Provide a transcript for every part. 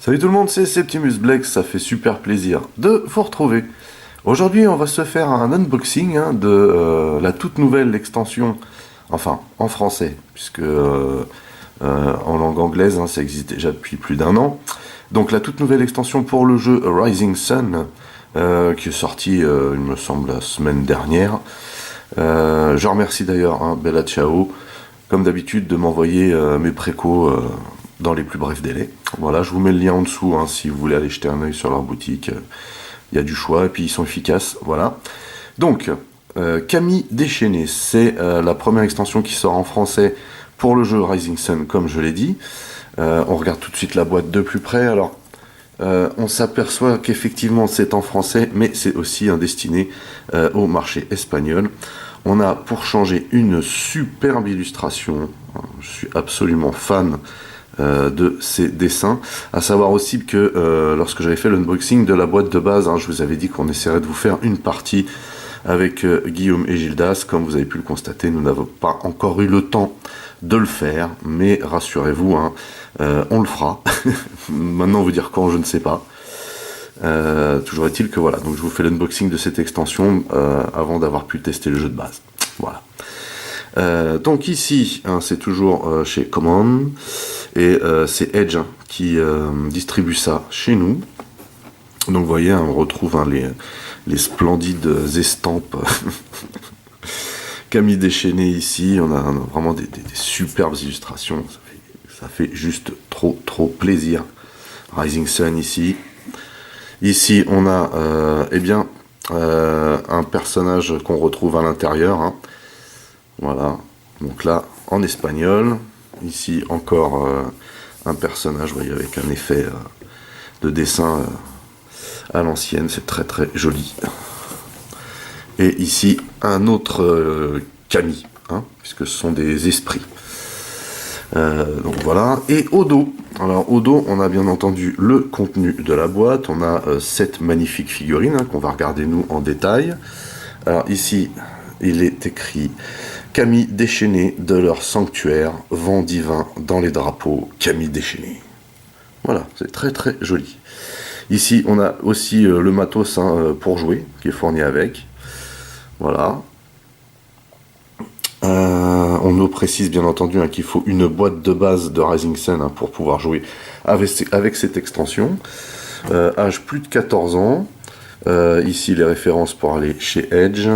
Salut tout le monde, c'est Septimus Black, ça fait super plaisir de vous retrouver. Aujourd'hui, on va se faire un unboxing de la toute nouvelle extension, enfin en français, puisque en langue anglaise, ça existe déjà depuis plus d'1 an. Donc la toute nouvelle extension pour le jeu Rising Sun, qui est sorti, il me semble, la semaine dernière. Je remercie d'ailleurs Bella Ciao, comme d'habitude, de m'envoyer mes précos dans les plus brefs délais. Voilà, je vous mets le lien en dessous si vous voulez aller jeter un œil sur leur boutique. Il y a du choix et puis ils sont efficaces. Voilà. Donc, Camille Déchaînée, c'est la première extension qui sort en français pour le jeu Rising Sun, comme je l'ai dit. On regarde tout de suite la boîte de plus près. Alors, on s'aperçoit qu'effectivement c'est en français, mais c'est aussi destiné au marché espagnol. On a pour changer une superbe illustration. Je suis absolument fan de ces dessins. À savoir aussi que lorsque j'avais fait l'unboxing de la boîte de base, je vous avais dit qu'on essaierait de vous faire une partie avec Guillaume et Gildas. Comme vous avez pu le constater, nous n'avons pas encore eu le temps de le faire, mais rassurez-vous, on le fera. Maintenant, vous dire quand, je ne sais pas. Toujours est-il que voilà, donc je vous fais l'unboxing de cette extension avant d'avoir pu tester le jeu de base. Voilà. Donc ici, c'est toujours chez Common, et c'est Edge qui distribue ça chez nous. Donc vous voyez, on retrouve les splendides estampes Camille Déchaînée ici. On a vraiment des superbes illustrations, ça fait juste trop plaisir. Rising Sun ici. Ici on a un personnage qu'on retrouve à l'intérieur. Voilà, donc là en espagnol. Ici encore un personnage, vous voyez, avec un effet de dessin à l'ancienne, c'est très joli. Et ici un autre Camille, puisque ce sont des esprits. Donc voilà, et au dos, alors au dos on a bien entendu le contenu de la boîte. On a 7 magnifiques figurines qu'on va regarder nous en détail. Alors ici il est écrit Camille Déchaînée de leur sanctuaire, vent divin dans les drapeaux, Camille Déchaînée. Voilà, c'est très joli. Ici on a aussi le matos pour jouer qui est fourni avec. Voilà. On nous précise bien entendu qu'il faut une boîte de base de Rising Sun pour pouvoir jouer avec cette extension. Âge plus de 14 ans. Ici les références pour aller chez Edge.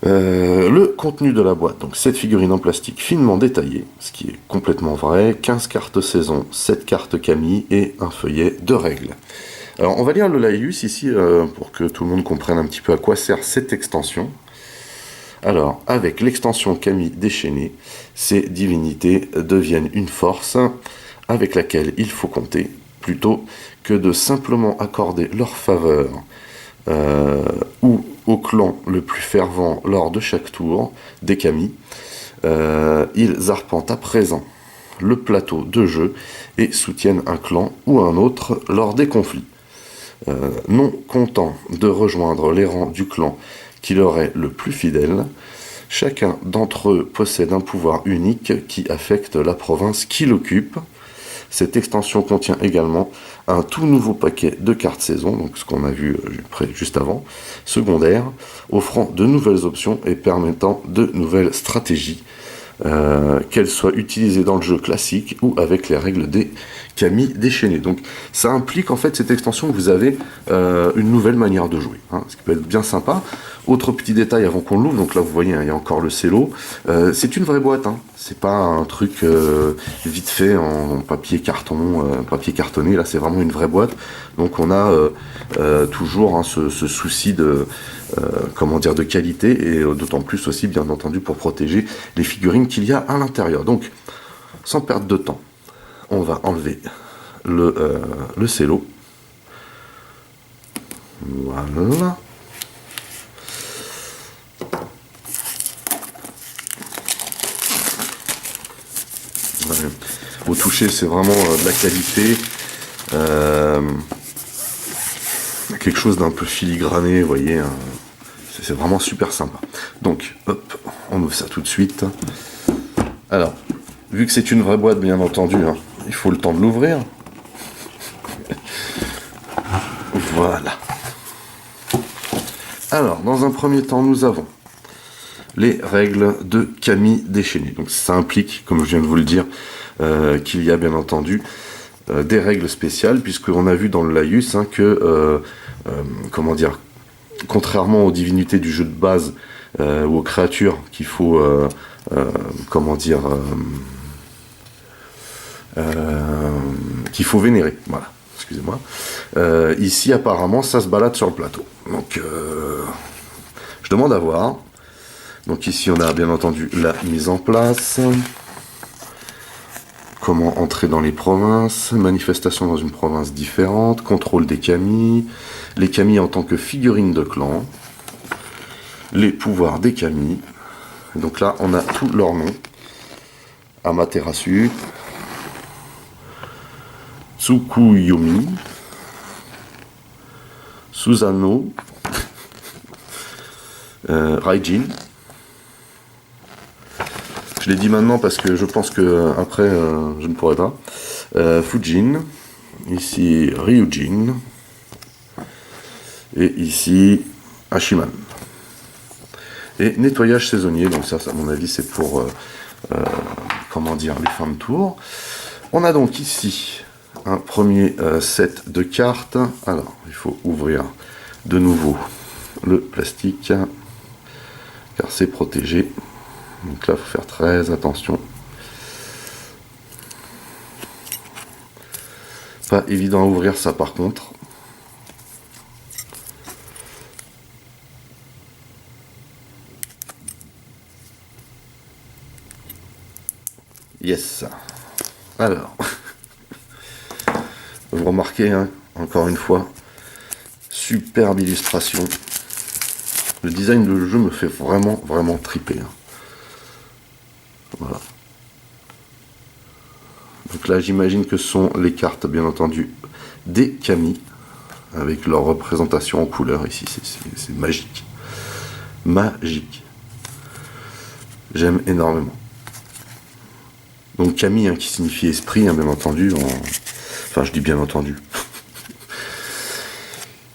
Le contenu de la boîte, donc 7 figurines en plastique finement détaillées, ce qui est complètement vrai, 15 cartes saison, 7 cartes Camille et un feuillet de règles. Alors on va lire le laïus ici pour que tout le monde comprenne un petit peu à quoi sert cette extension. Alors, avec l'extension Camille Déchaînée, ces divinités deviennent une force avec laquelle il faut compter, plutôt que de simplement accorder leur faveur ou au clan le plus fervent lors de chaque tour des Camille. Ils arpentent à présent le plateau de jeu et soutiennent un clan ou un autre lors des conflits. Non content de rejoindre les rangs du clan qui leur est le plus fidèle, chacun d'entre eux possède un pouvoir unique qui affecte la province qu'il occupe. Cette extension contient également un tout nouveau paquet de cartes saison, donc ce qu'on a vu juste avant, secondaire, offrant de nouvelles options et permettant de nouvelles stratégies, qu'elles soient utilisées dans le jeu classique ou avec les règles des Camille Déchaînée. Donc ça implique en fait cette extension que vous avez une nouvelle manière de jouer, ce qui peut être bien sympa. Autre petit détail avant qu'on l'ouvre, donc là vous voyez il y a encore le cello, c'est une vraie boîte, c'est pas un truc vite fait en papier carton, papier cartonné. Là c'est vraiment une vraie boîte, donc on a toujours ce souci de de qualité, et d'autant plus aussi bien entendu pour protéger les figurines qu'il y a à l'intérieur. Donc sans perdre de temps, on va enlever le cello. Voilà. Au toucher, c'est vraiment de la qualité. Quelque chose d'un peu filigrané, vous voyez. C'est vraiment super sympa. Donc, hop, on ouvre ça tout de suite. Alors, vu que c'est une vraie boîte, bien entendu, il faut le temps de l'ouvrir. Voilà. Alors, dans un premier temps, nous avons les règles de Camille déchaînée. Donc ça implique, comme je viens de vous le dire, qu'il y a bien entendu des règles spéciales, puisqu'on a vu dans le laïus que, comment dire, contrairement aux divinités du jeu de base ou aux créatures qu'il faut, comment dire, qu'il faut vénérer. Voilà, excusez-moi. Ici, apparemment, ça se balade sur le plateau. Donc, je demande à voir. Donc ici, on a bien entendu la mise en place. Comment entrer dans les provinces. Manifestation dans une province différente. Contrôle des kami. Les kami en tant que figurines de clan. Les pouvoirs des kami. Donc là, on a tous leurs noms. Amaterasu. Tsukuyomi. Susano. Raijin. Je l'ai dit maintenant parce que je pense que après je ne pourrai pas. Fujin, ici Ryujin, et ici Ashiman. Et nettoyage saisonnier, donc ça à mon avis c'est pour comment dire, les fins de tour. On a donc ici un premier set de cartes. Alors il faut ouvrir de nouveau le plastique car c'est protégé. Donc là, il faut faire très attention. Pas évident à ouvrir ça par contre. Yes. Alors, vous remarquez, hein, encore une fois, superbe illustration. Le design de jeu me fait vraiment, vraiment triper. Hein. Voilà. Donc là, j'imagine que ce sont les cartes, bien entendu, des kami, avec leur représentation en couleur. Ici, c'est magique. Magique. J'aime énormément. Donc kami, hein, qui signifie esprit, hein, bien entendu. Enfin, je dis bien entendu.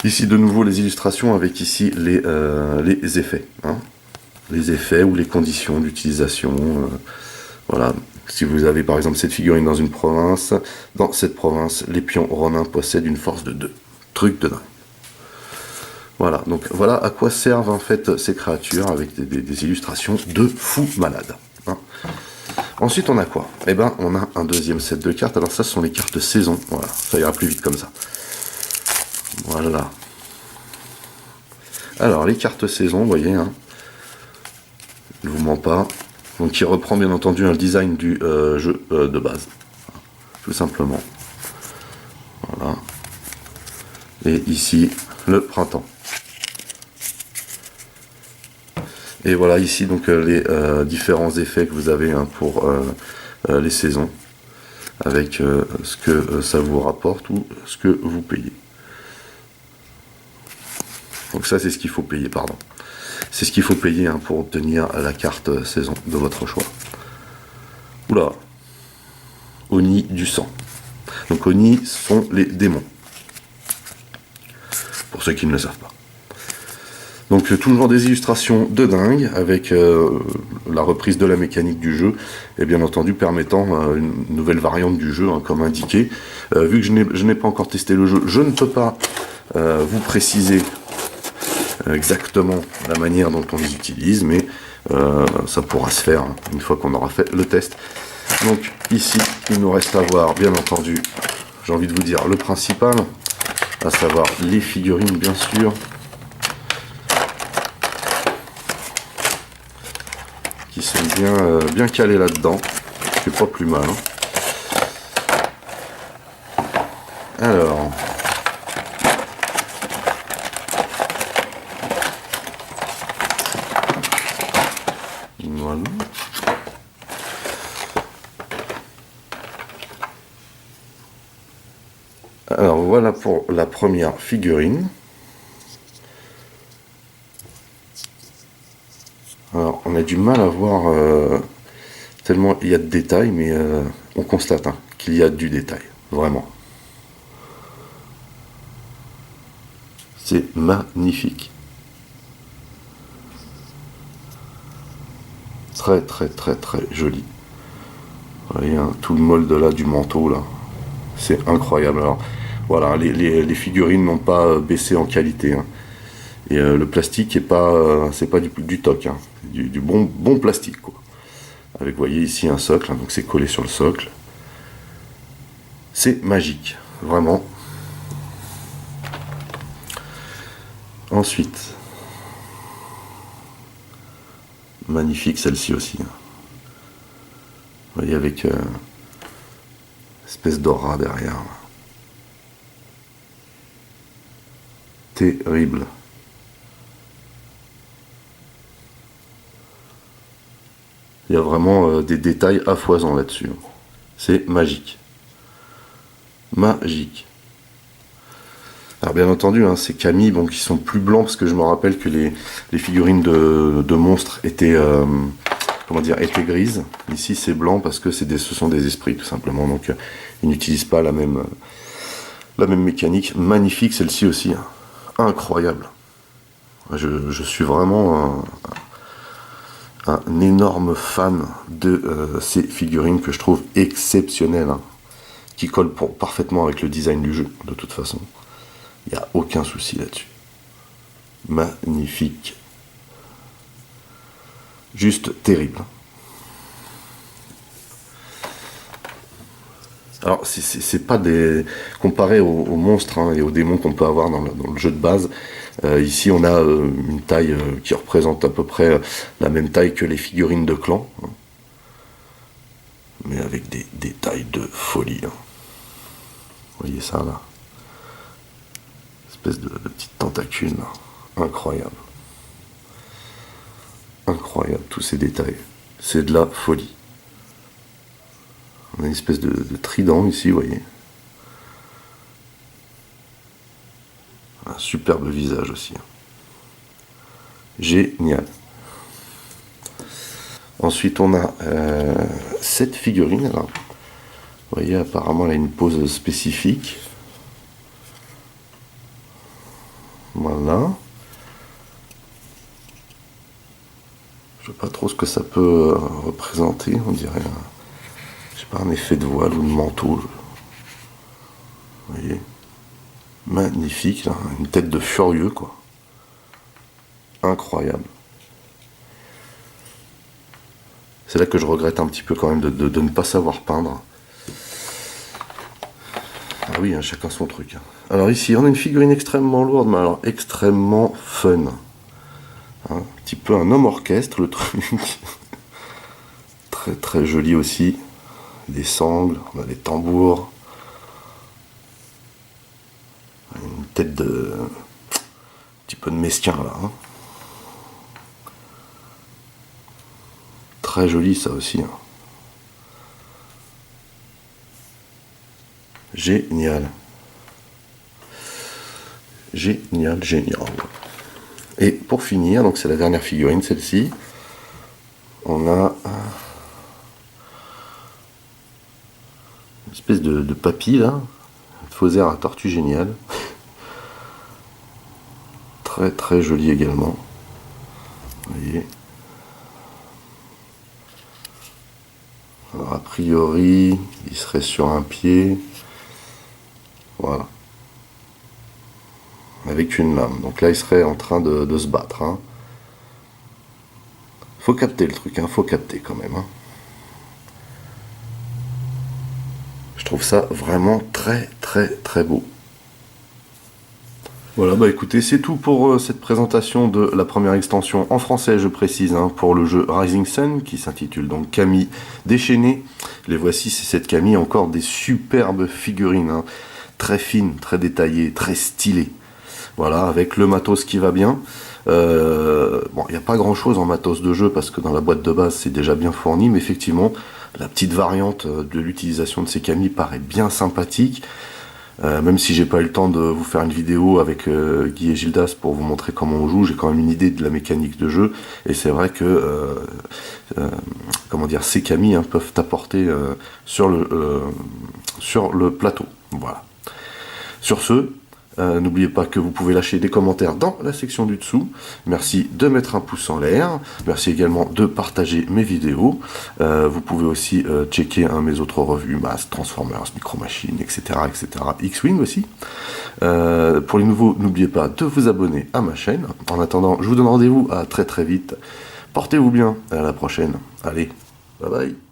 Ici, de nouveau, les illustrations avec ici les effets. Hein. Les effets ou les conditions d'utilisation. Voilà. Si vous avez par exemple cette figurine dans une province, dans cette province, les pions romains possèdent une force de 2. Truc de dingue. Voilà, donc voilà à quoi servent en fait ces créatures avec des illustrations de fous malades. Hein. Ensuite, on a quoi? Eh ben, on a un deuxième set de cartes. Alors ça, ce sont les cartes saison. Voilà, ça ira plus vite comme ça. Voilà. Alors, les cartes saison, vous voyez, hein, je ne vous mens pas. Donc, qui reprend bien entendu un design du jeu de base. Tout simplement. Voilà. Et ici, le printemps. Et voilà ici donc les différents effets que vous avez hein, pour les saisons. Avec ce que ça vous rapporte ou ce que vous payez. Donc ça, c'est ce qu'il faut payer, pardon. C'est ce qu'il faut payer hein, pour obtenir la carte saison de votre choix. Oula. Oni du sang. Donc Oni sont les démons. Pour ceux qui ne le savent pas. Donc toujours des illustrations de dingue, avec la reprise de la mécanique du jeu, et bien entendu permettant une nouvelle variante du jeu, hein, comme indiqué. Vu que je n'ai pas encore testé le jeu, je ne peux pas vous préciser exactement la manière dont on les utilise, mais ça pourra se faire hein, une fois qu'on aura fait le test. Donc ici, il nous reste à voir, bien entendu, j'ai envie de vous dire, le principal, à savoir les figurines, bien sûr. Qui sont bien calés là-dedans. C'est pas plus mal. Hein. Alors... Voilà. Alors voilà pour la première figurine. Alors on a du mal à voir tellement il y a de détails, mais on constate hein, qu'il y a du détail, vraiment. C'est magnifique. Très très très très joli. Vous voyez, hein, tout le mold là du manteau là. C'est incroyable. Alors voilà, les figurines n'ont pas baissé en qualité. Hein. Et le plastique est pas, c'est pas du toc, hein. Du bon plastique quoi. Avec, vous voyez ici un socle, hein, donc c'est collé sur le socle. C'est magique, vraiment. Ensuite, magnifique celle-ci aussi. Hein. Vous voyez avec espèce d'aura derrière. Là. Terrible. Il y a vraiment des détails à foison là-dessus. C'est magique. Magique. Alors bien entendu, hein, ces Kami bon, qui sont plus blancs, parce que je me rappelle que les figurines de monstres étaient, comment dire, étaient grises. Ici c'est blanc parce que ce sont des esprits tout simplement. Donc ils n'utilisent pas la même mécanique. Magnifique celle-ci aussi. Hein. Incroyable. Je suis vraiment un énorme fan de ces figurines que je trouve exceptionnelles, hein, qui collent parfaitement avec le design du jeu, de toute façon. Il n'y a aucun souci là-dessus. Magnifique. Juste terrible. Alors, c'est pas des. Comparé aux monstres hein, et aux démons qu'on peut avoir dans le jeu de base, ici on a une taille qui représente à peu près la même taille que les figurines de clan, hein, mais avec des détails de folie. Hein. Vous voyez ça là? Espèce de petite tentacule là. Incroyable. Incroyable, tous ces détails. C'est de la folie. On a une espèce de trident ici, vous voyez. Un superbe visage aussi. Génial. Ensuite, on a cette figurine. Alors, vous voyez, apparemment, elle a une pose spécifique. Voilà. Je ne sais pas trop ce que ça peut représenter. On dirait je sais pas, un effet de voile ou de manteau. Vous voyez, magnifique, là. Une tête de furieux, quoi. Incroyable. C'est là que je regrette un petit peu quand même de ne pas savoir peindre. Ah oui, hein, chacun son truc. Hein. Alors ici, on a une figurine extrêmement lourde, mais alors extrêmement fun. Hein, un petit peu un homme orchestre, le truc. Très très joli aussi. Des sangles, on a des tambours. Une tête de... un petit peu de mestien là. Hein. Très joli ça aussi. Hein. Génial. Génial, génial. Et pour finir, donc c'est la dernière figurine, celle-ci. On a une espèce de papy là. Faussaire à tortue géniale. Très très joli également. Vous voyez. Alors a priori, il serait sur un pied. Voilà. Avec une lame. Donc là, il serait en train de se battre. Hein. Faut capter le truc, hein. Faut capter quand même. Hein. Je trouve ça vraiment très très très beau. Voilà, bah écoutez, c'est tout pour cette présentation de la première extension en français, je précise, hein, pour le jeu Rising Sun, qui s'intitule donc Kami déchaîné. Les voici, c'est cette Kami, encore des superbes figurines, hein, très fines, très détaillées, très stylées. Voilà, avec le matos qui va bien. Bon, il n'y a pas grand chose en matos de jeu, parce que dans la boîte de base, c'est déjà bien fourni, mais effectivement, la petite variante de l'utilisation de ces Kami paraît bien sympathique. Même si j'ai pas eu le temps de vous faire une vidéo avec Guy et Gildas pour vous montrer comment on joue, j'ai quand même une idée de la mécanique de jeu, et c'est vrai que comment dire, ces Kami hein, peuvent apporter sur le plateau. Voilà. Sur ce, N'oubliez pas que vous pouvez lâcher des commentaires dans la section du dessous. Merci de mettre un pouce en l'air. Merci également de partager mes vidéos. Vous pouvez aussi checker mes autres revues, Mass, Transformers, Micro Machines, etc., etc. X-Wing aussi. Pour les nouveaux, n'oubliez pas de vous abonner à ma chaîne. En attendant, je vous donne rendez-vous à très très vite. Portez-vous bien, à la prochaine. Allez, bye bye.